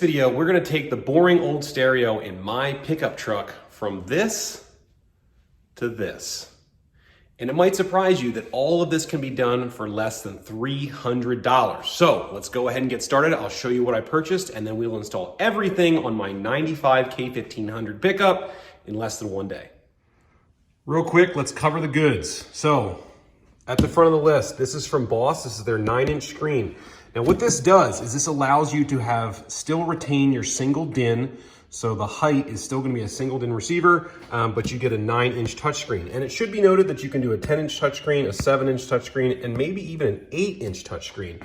video, we're gonna take the boring old stereo in my pickup truck from this to this. And it might surprise you that all of this can be done for less than $300. So let's go ahead and get started. I'll show you what I purchased, and then we'll install everything on my 95 K1500 pickup in less than one day. Real quick, let's cover the goods. So at the front of the list, this is from Boss. This is their 9-inch screen. Now what this does is this allows you to still retain your single DIN. So the height is still gonna be a single DIN receiver, but you get a 9-inch touchscreen. And it should be noted that you can do a 10-inch touchscreen, a 7-inch touchscreen, and maybe even an 8-inch touchscreen.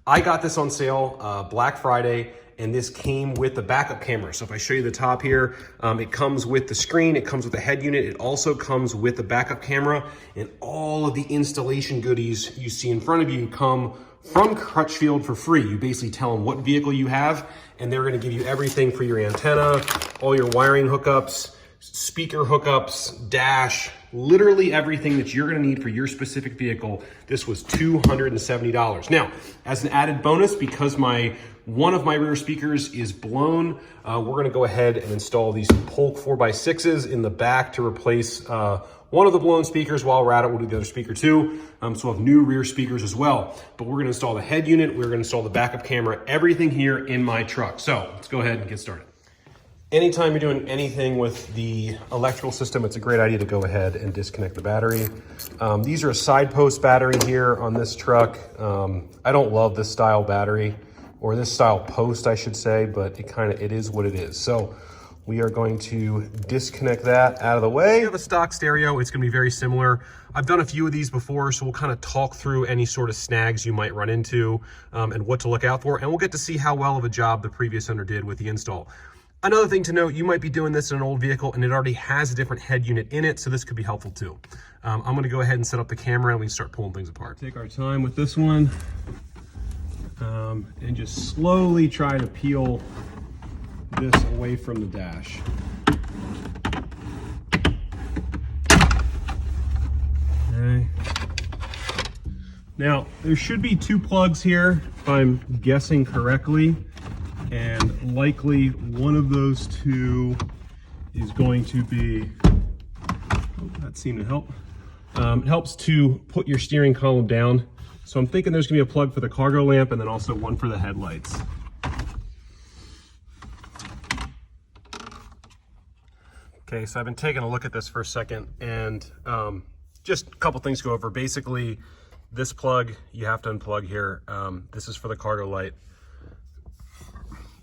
I got this on sale Black Friday, and this came with the backup camera. So if I show you the top here, it comes with the screen, it comes with the head unit, it also comes with the backup camera, and all of the installation goodies you see in front of you come from Crutchfield for free. You basically tell them what vehicle you have, and they're gonna give you everything for your antenna, all your wiring hookups, speaker hookups, dash, literally everything that you're gonna need for your specific vehicle. This was $270. Now, as an added bonus, because one of my rear speakers is blown, we're gonna go ahead and install these Polk 4x6s in the back to replace one of the blown speakers. While we're at it, we'll do the other speaker too. So we'll have new rear speakers as well. But we're gonna install the head unit, we're gonna install the backup camera, everything here in my truck. So let's go ahead and get started. Anytime you're doing anything with the electrical system, it's a great idea to go ahead and disconnect the battery. These are a side post battery here on this truck. I don't love this style battery, or this style post, I should say, but it is what it is. So we are going to disconnect that out of the way. We have a stock stereo. It's gonna be very similar. I've done a few of these before, so we'll kind of talk through any sort of snags you might run into and what to look out for, and we'll get to see how well of a job the previous owner did with the install. Another thing to note, you might be doing this in an old vehicle and it already has a different head unit in it, so this could be helpful too. I'm gonna go ahead and set up the camera and we start pulling things apart. Take our time with this one and just slowly try to peel this away from the dash. Okay. Now, there should be 2 plugs here, if I'm guessing correctly, and likely one of those 2 is going to be, oh, that seemed to help. It helps to put your steering column down. So I'm thinking there's gonna be a plug for the cargo lamp and then also one for the headlights. Okay, so I've been taking a look at this for a second, and just a couple things to go over. Basically, this plug, you have to unplug here. This is for the cargo light,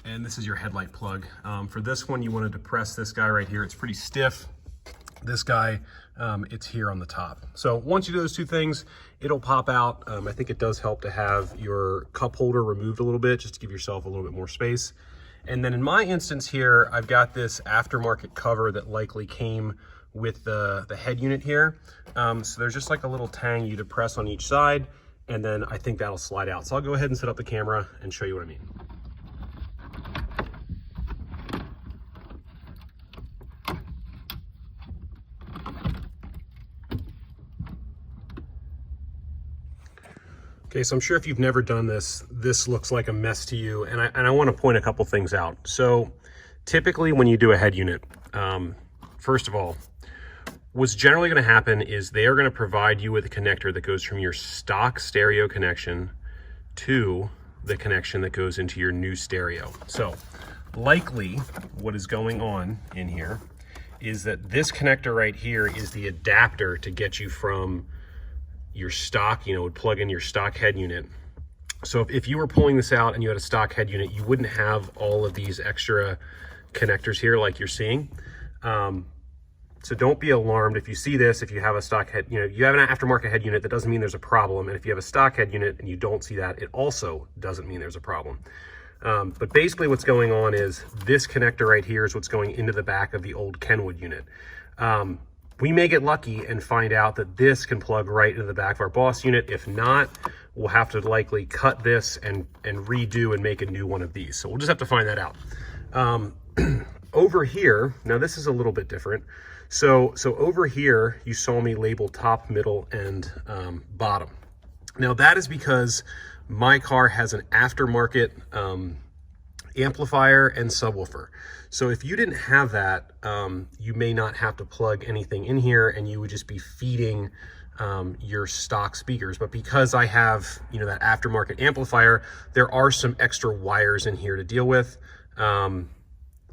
and this is your headlight plug. For this one, you want to depress this guy right here. It's pretty stiff. This guy, it's here on the top. So once you do those 2 things, it'll pop out. I think it does help to have your cup holder removed a little bit, just to give yourself a little bit more space. And then in my instance here, I've got this aftermarket cover that likely came with the head unit here. So there's just like a little tang you depress on each side, and then I think that'll slide out. So I'll go ahead and set up the camera and show you what I mean. Okay, so I'm sure if you've never done this, this looks like a mess to you, and I want to point a couple things out. So typically when you do a head unit, first of all, what's generally going to happen is they are going to provide you with a connector that goes from your stock stereo connection to the connection that goes into your new stereo. So likely what is going on in here is that this connector right here is the adapter to get you from your stock, would plug in your stock head unit. So if you were pulling this out and you had a stock head unit, you wouldn't have all of these extra connectors here like you're seeing. So don't be alarmed if you see this. If you have a stock head, you have an aftermarket head unit, that doesn't mean there's a problem. And if you have a stock head unit and you don't see that, it also doesn't mean there's a problem. But basically what's going on is this connector right here is what's going into the back of the old Kenwood unit. We may get lucky and find out that this can plug right into the back of our Boss unit. If not, we'll have to likely cut this and redo and make a new one of these. So we'll just have to find that out. Over here, now this is a little bit different. So over here, you saw me label top, middle, and bottom. Now that is because my car has an aftermarket amplifier and subwoofer. So if you didn't have that, you may not have to plug anything in here and you would just be feeding your stock speakers. But because I have, you know, that aftermarket amplifier, there are some extra wires in here to deal with.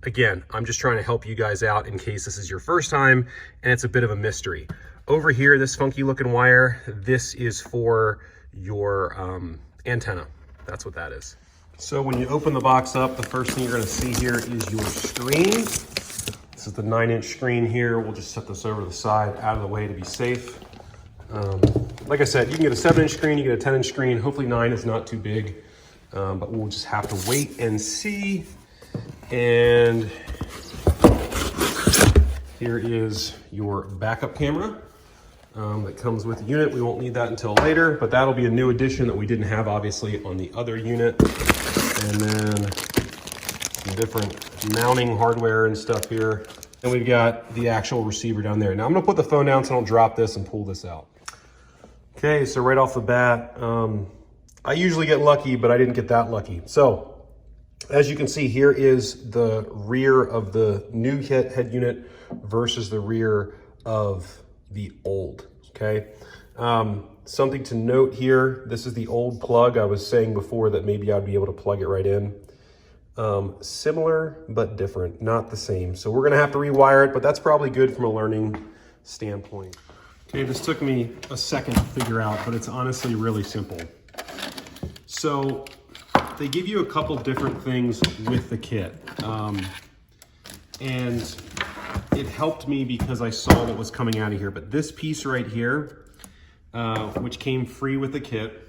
Again, I'm just trying to help you guys out in case this is your first time and it's a bit of a mystery. Over here, this funky looking wire, this is for your antenna. That's what that is. So when you open the box up, the first thing you're gonna see here is your screen. This is the 9-inch screen here. We'll just set this over to the side, out of the way to be safe. Like I said, you can get a 7-inch screen, you get a 10-inch screen. Hopefully 9 is not too big, but we'll just have to wait and see. And here is your backup camera that comes with the unit. We won't need that until later, but that'll be a new addition that we didn't have obviously on the other unit. And then some different mounting hardware and stuff here. And we've got the actual receiver down there. Now I'm gonna put the phone down so I don't drop this and pull this out. Okay, so right off the bat, I usually get lucky, but I didn't get that lucky. So as you can see, here is the rear of the new head unit versus the rear of the old, okay? Something to note here, this is the old plug. I was saying before that maybe I'd be able to plug it right in. Similar, but different, not the same. So we're gonna have to rewire it, but that's probably good from a learning standpoint. Okay, this took me a second to figure out, but it's honestly really simple. So they give you a couple different things with the kit. And it helped me because I saw what was coming out of here. But this piece right here, which came free with the kit,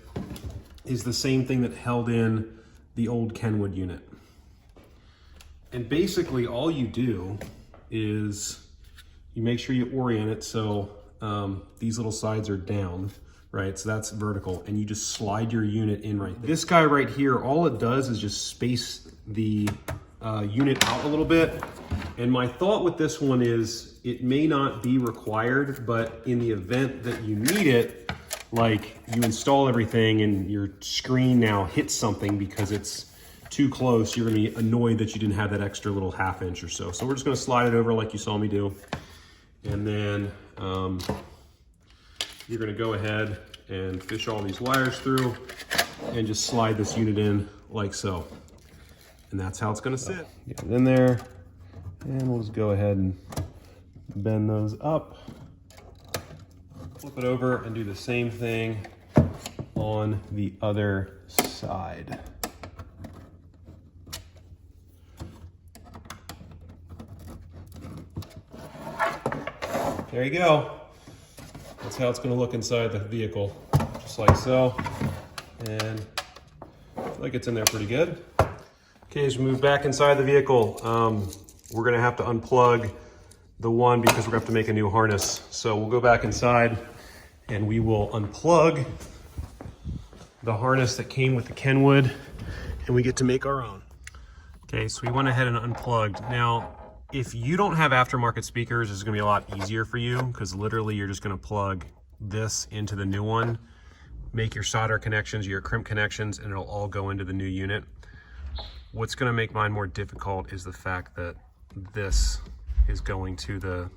is the same thing that held in the old Kenwood unit. And basically all you do is you make sure you orient it so these little sides are down, right? So that's vertical, and you just slide your unit in right there. This guy right here, all it does is just space the unit out a little bit. And my thought with this one is it may not be required, but in the event that you need it, like you install everything and your screen now hits something because it's too close, you're gonna be annoyed that you didn't have that extra little ½ inch or so. So we're just gonna slide it over like you saw me do. And then you're gonna go ahead and fish all these wires through and just slide this unit in like so. And that's how it's gonna sit. Get it in there, and we'll just go ahead and bend those up, flip it over, and do the same thing on the other side. There you go. That's how it's gonna look inside the vehicle, just like so. And I feel like it's in there pretty good. Okay, as we move back inside the vehicle, we're gonna have to unplug the one because we're gonna have to make a new harness. So we'll go back inside and we will unplug the harness that came with the Kenwood, and we get to make our own. Okay, so we went ahead and unplugged. Now, if you don't have aftermarket speakers, it's gonna be a lot easier for you because literally you're just gonna plug this into the new one, make your solder connections, your crimp connections, and it'll all go into the new unit. What's gonna make mine more difficult is the fact that this is going to the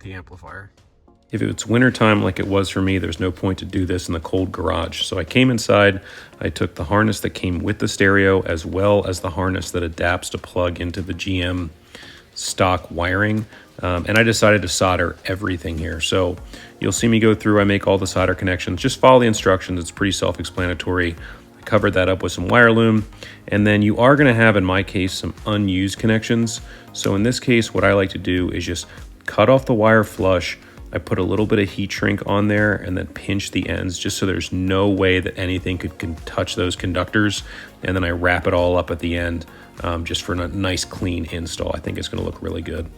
amplifier. If it's wintertime like it was for me, there's no point to do this in the cold garage. So I came inside, I took the harness that came with the stereo as well as the harness that adapts to plug into the GM stock wiring. And I decided to solder everything here. So you'll see me go through, I make all the solder connections, just follow the instructions, it's pretty self-explanatory. I covered that up with some wire loom. And then you are gonna have, in my case, some unused connections. So in this case, what I like to do is just cut off the wire flush. I put a little bit of heat shrink on there and then pinch the ends just so there's no way that anything can touch those conductors. And then I wrap it all up at the end just for a nice clean install. I think it's gonna look really good.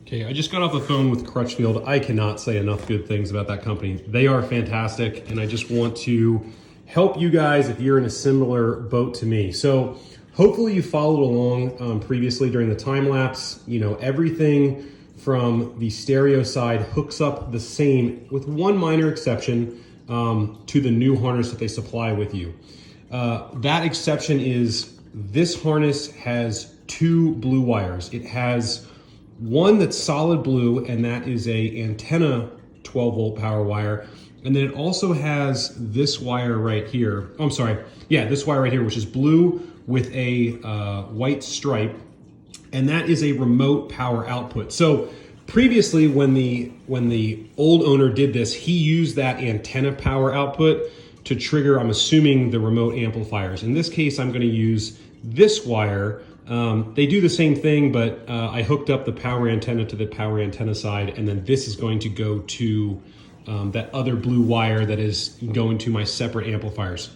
Okay, I just got off the phone with Crutchfield. I cannot say enough good things about that company. They are fantastic, and I just want to help you guys if you're in a similar boat to me. So hopefully you followed along previously during the time lapse. You know, everything from the stereo side hooks up the same with one minor exception. to the new harness that they supply with you. That exception is this harness has 2 blue wires. It has one that's solid blue, and that is a antenna 12 volt power wire. And then it also has this wire right here. Oh, I'm sorry. Yeah, this wire right here, which is blue with a white stripe. And that is a remote power output. So previously, when the old owner did this, he used that antenna power output to trigger, I'm assuming, the remote amplifiers. In this case, I'm going to use this wire. They do the same thing, but I hooked up the power antenna to the power antenna side, and then this is going to go to that other blue wire that is going to my separate amplifiers.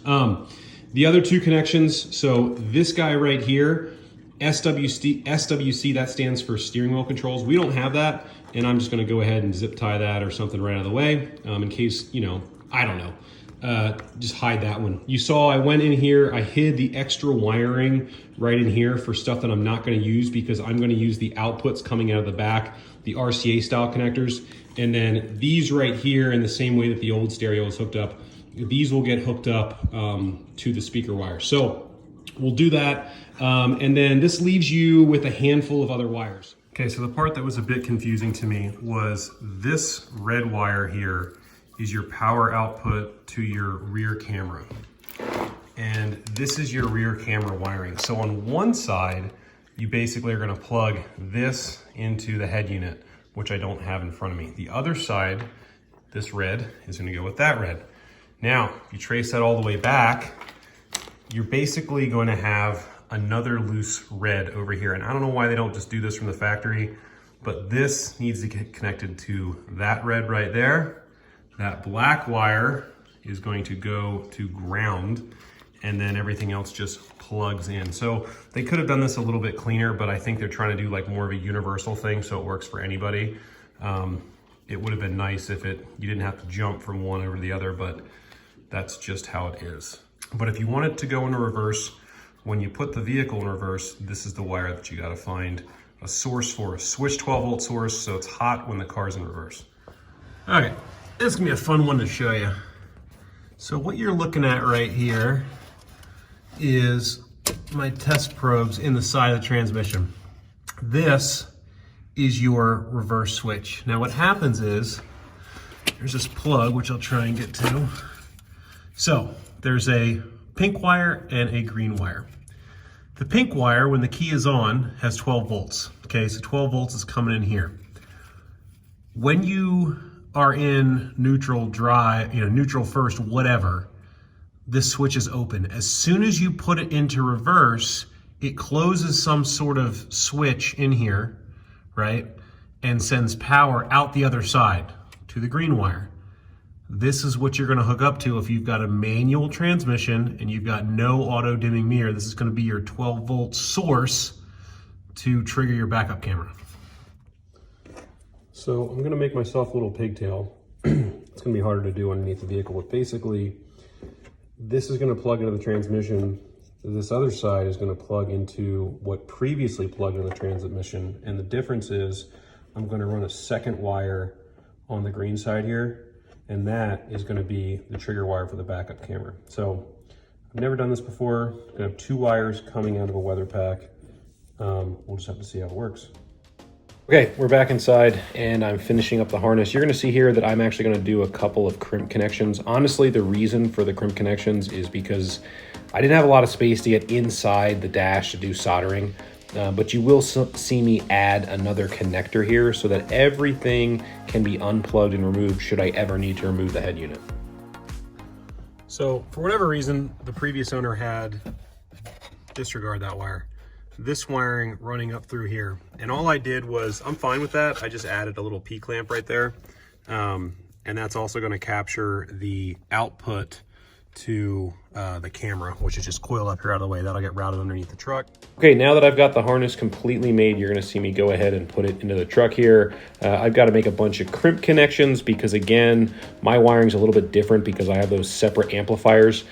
The other 2 connections, so this guy right here, SWC, that stands for steering wheel controls. We don't have that, and I'm just gonna go ahead and zip tie that or something right out of the way in case, you know, I don't know. Just hide that one. You saw I went in here, I hid the extra wiring right in here for stuff that I'm not gonna use because I'm gonna use the outputs coming out of the back, the RCA style connectors, and then these right here in the same way that the old stereo was hooked up, these will get hooked up to the speaker wire. So we'll do that. And then this leaves you with a handful of other wires. Okay, so the part that was a bit confusing to me was this red wire here is your power output to your rear camera. And this is your rear camera wiring. So on one side, you basically are gonna plug this into the head unit, which I don't have in front of me. The other side, this red, is gonna go with that red. Now, if you trace that all the way back, you're basically going to have another loose red over here. And I don't know why they don't just do this from the factory, but this needs to get connected to that red right there. That black wire is going to go to ground, and then everything else just plugs in. So they could have done this a little bit cleaner, but I think they're trying to do like more of a universal thing so it works for anybody. It would have been nice if you didn't have to jump from one over the other, but that's just how it is. But if you want it to go into reverse, when you put the vehicle in reverse, this is the wire that you gotta find a source for, a switch 12 volt source, so it's hot when the car's in reverse. Okay, this is gonna be a fun one to show you. So what you're looking at right here is my test probes in the side of the transmission. This is your reverse switch. Now what happens is, there's this plug, which I'll try and get to. So there's a pink wire and a green wire. The pink wire, when the key is on, has 12 volts. Okay, so 12 volts is coming in here. When you are in neutral, dry, neutral first, whatever, this switch is open. As soon as you put it into reverse, it closes some sort of switch in here, right? And sends power out the other side to the green wire. This is what you're gonna hook up to if you've got a manual transmission and you've got no auto dimming mirror. This is gonna be your 12 volt source to trigger your backup camera. So I'm gonna make myself a little pigtail. It's gonna be harder to do underneath the vehicle, but basically this is gonna plug into the transmission. This other side is gonna plug into what previously plugged into the transmission. And the difference is I'm gonna run a second wire on the green side here, and that is gonna be the trigger wire for the backup camera. So I've never done this before. I'm gonna have 2 wires coming out of a weather pack. We'll just have to see how it works. Okay, we're back inside and I'm finishing up the harness. You're gonna see here that I'm actually gonna do a couple of crimp connections. Honestly, the reason for the crimp connections is because I didn't have a lot of space to get inside the dash to do soldering. But you will see me add another connector here so that everything can be unplugged and removed should I ever need to remove the head unit. So for whatever reason, the previous owner had, disregard that wire, this wiring running up through here. And all I did was, I'm fine with that. I just added a little P-clamp right there. And that's also gonna capture the output to the camera, which is just coiled up here out of the way. That'll get routed underneath the truck. Okay, now that I've got the harness completely made, you're gonna see me go ahead and put it into the truck here. I've got to make a bunch of crimp connections because again, my wiring's a little bit different because I have those separate amplifiers.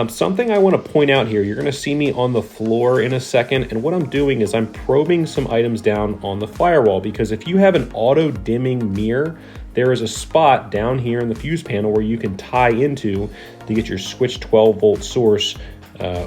Something I wanna point out here, you're gonna see me on the floor in a second, and what I'm doing is I'm probing some items down on the firewall because if you have an auto dimming mirror, there is a spot down here in the fuse panel where you can tie into to get your switch 12-volt source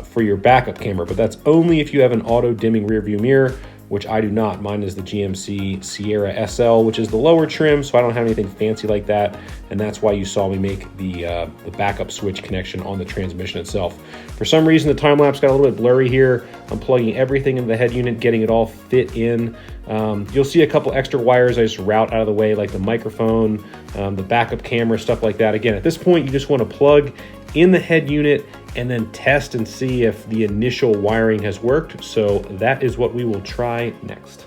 for your backup camera, but that's only if you have an auto dimming rear view mirror, which I do not. Mine is the GMC Sierra SL, which is the lower trim, so I don't have anything fancy like that, and that's why you saw me make the backup switch connection on the transmission itself. For some reason, the time-lapse got a little bit blurry here. I'm plugging everything into the head unit, getting it all fit in. You'll see a couple extra wires I just route out of the way, like the microphone, the backup camera, stuff like that. Again, at this point, you just want to plug in the head unit and then test and see if the initial wiring has worked. So that is what we will try next.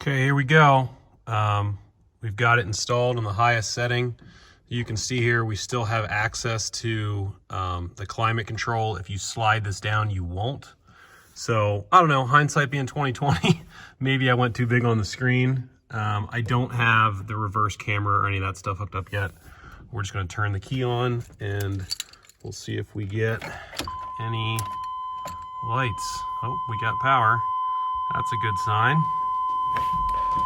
Okay, here we go. We've got it installed on the highest setting. You can see here we still have access to the climate control. If you slide this down, you won't. So I don't know, hindsight being 2020, maybe I went too big on the screen. I don't have the reverse camera or any of that stuff hooked up yet. We're just gonna turn the key on and we'll see if we get any lights. Oh, we got power. That's a good sign.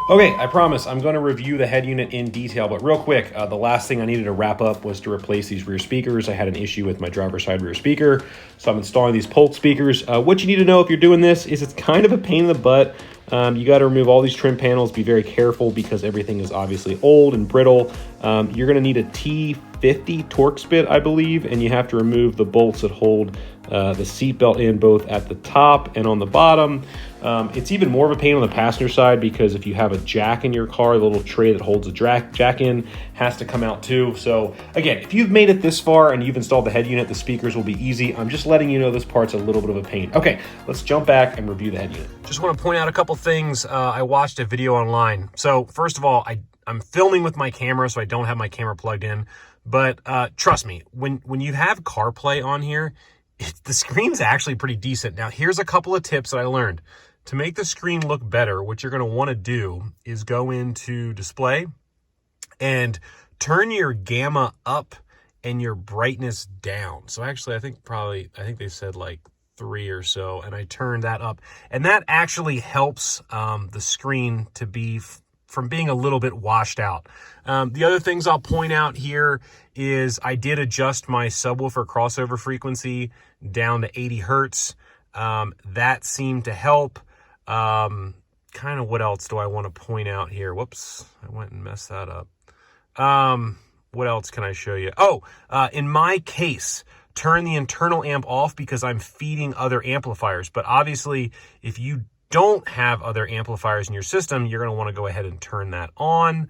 Okay, I promise I'm going to review the head unit in detail, but real quick, the last thing I needed to wrap up was to replace these rear speakers. I had an issue with my driver's side rear speaker, so I'm installing these Pulse speakers. What you need to know if you're doing this is it's kind of a pain in the butt. You got to remove all these trim panels, be very careful because everything is obviously old and brittle. You're going to need a T50 Torx bit, I believe, and you have to remove the bolts that hold the seat belt in both at the top and on the bottom. It's even more of a pain on the passenger side because if you have a jack in your car, the little tray that holds the jack in has to come out too. So again, if you've made it this far and you've installed the head unit, the speakers will be easy. I'm just letting you know this part's a little bit of a pain. Okay, let's jump back and review the head unit. Just want to point out a couple things. I watched a video online. So first of all, I'm filming with my camera, so I don't have my camera plugged in. But trust me, when you have CarPlay on here, the screen's actually pretty decent. Now, here's a couple of tips that I learned. To make the screen look better, what you're going to want to do is go into display and turn your gamma up and your brightness down. So actually, I think they said like 3 or so, and I turned that up. And that actually helps the screen to be from being a little bit washed out. The other things I'll point out here is I did adjust my subwoofer crossover frequency down to 80 hertz. That seemed to help. Kind of what else do I want to point out here? Whoops, I went and messed that up. What else can I show you? Oh, in my case, turn the internal amp off because I'm feeding other amplifiers. But obviously, if you don't have other amplifiers in your system, you're going to want to go ahead and turn that on.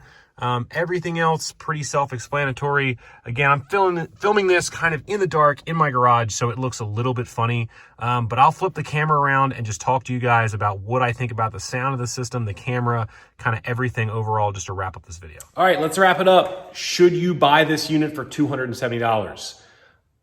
Everything else pretty self-explanatory. Again, I'm filming this kind of in the dark in my garage, so it looks a little bit funny. But I'll flip the camera around and just talk to you guys about what I think about the sound of the system, the camera, kind of everything overall, just to wrap up this video. All right, let's wrap it up. Should you buy this unit for $270?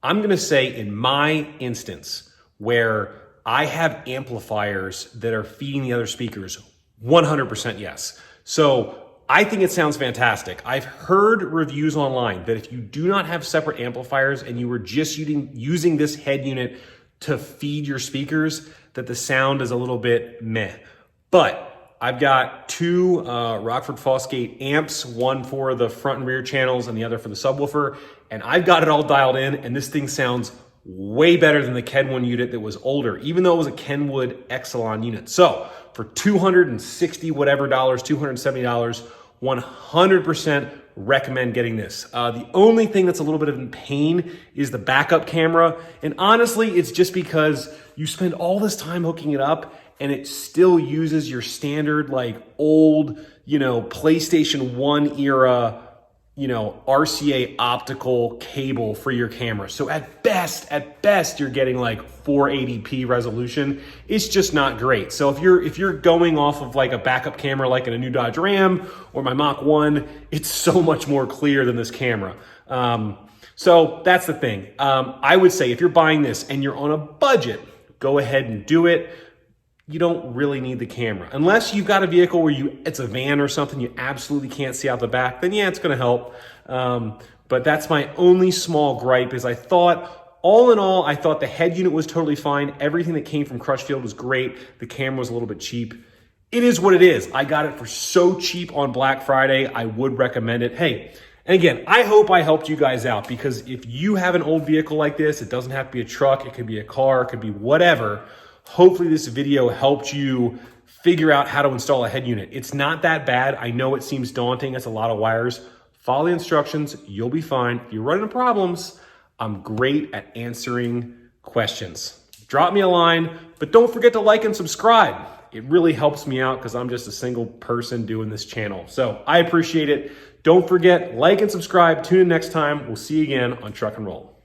I'm going to say in my instance, where I have amplifiers that are feeding the other speakers, 100% yes. So I think it sounds fantastic. I've heard reviews online that if you do not have separate amplifiers and you were just using this head unit to feed your speakers, that the sound is a little bit meh. But I've got two Rockford Fosgate amps, one for the front and rear channels and the other for the subwoofer. And I've got it all dialed in, and this thing sounds way better than the Kenwood unit that was older, even though it was a Kenwood Exelon unit. So for $260 whatever dollars, $270, 100% recommend getting this. The only thing that's a little bit of a pain is the backup camera. And honestly, it's just because you spend all this time hooking it up and it still uses your standard, like old, PlayStation 1 era, RCA optical cable for your camera. So at best, you're getting like 480p resolution. It's just not great. So if you're going off of like a backup camera, like in a new Dodge Ram or my Mach 1, it's so much more clear than this camera. So that's the thing. I would say if you're buying this and you're on a budget, go ahead and do it. You don't really need the camera. Unless you've got a vehicle where it's a van or something, you absolutely can't see out the back, then yeah, it's gonna help. But that's my only small gripe is all in all, I thought the head unit was totally fine. Everything that came from Crutchfield was great. The camera was a little bit cheap. it is what it is. I got it for so cheap on Black Friday. I would recommend it. Hey, and again, I hope I helped you guys out, because if you have an old vehicle like this, it doesn't have to be a truck, it could be a car, it could be whatever. Hopefully this video helped you figure out how to install a head unit. It's not that bad. I know it seems daunting. It's a lot of wires. Follow the instructions. You'll be fine. If you're running into problems, I'm great at answering questions. Drop me a line, but don't forget to like and subscribe. It really helps me out because I'm just a single person doing this channel. So I appreciate it. Don't forget, like and subscribe. Tune in next time. We'll see you again on Truck and Roll.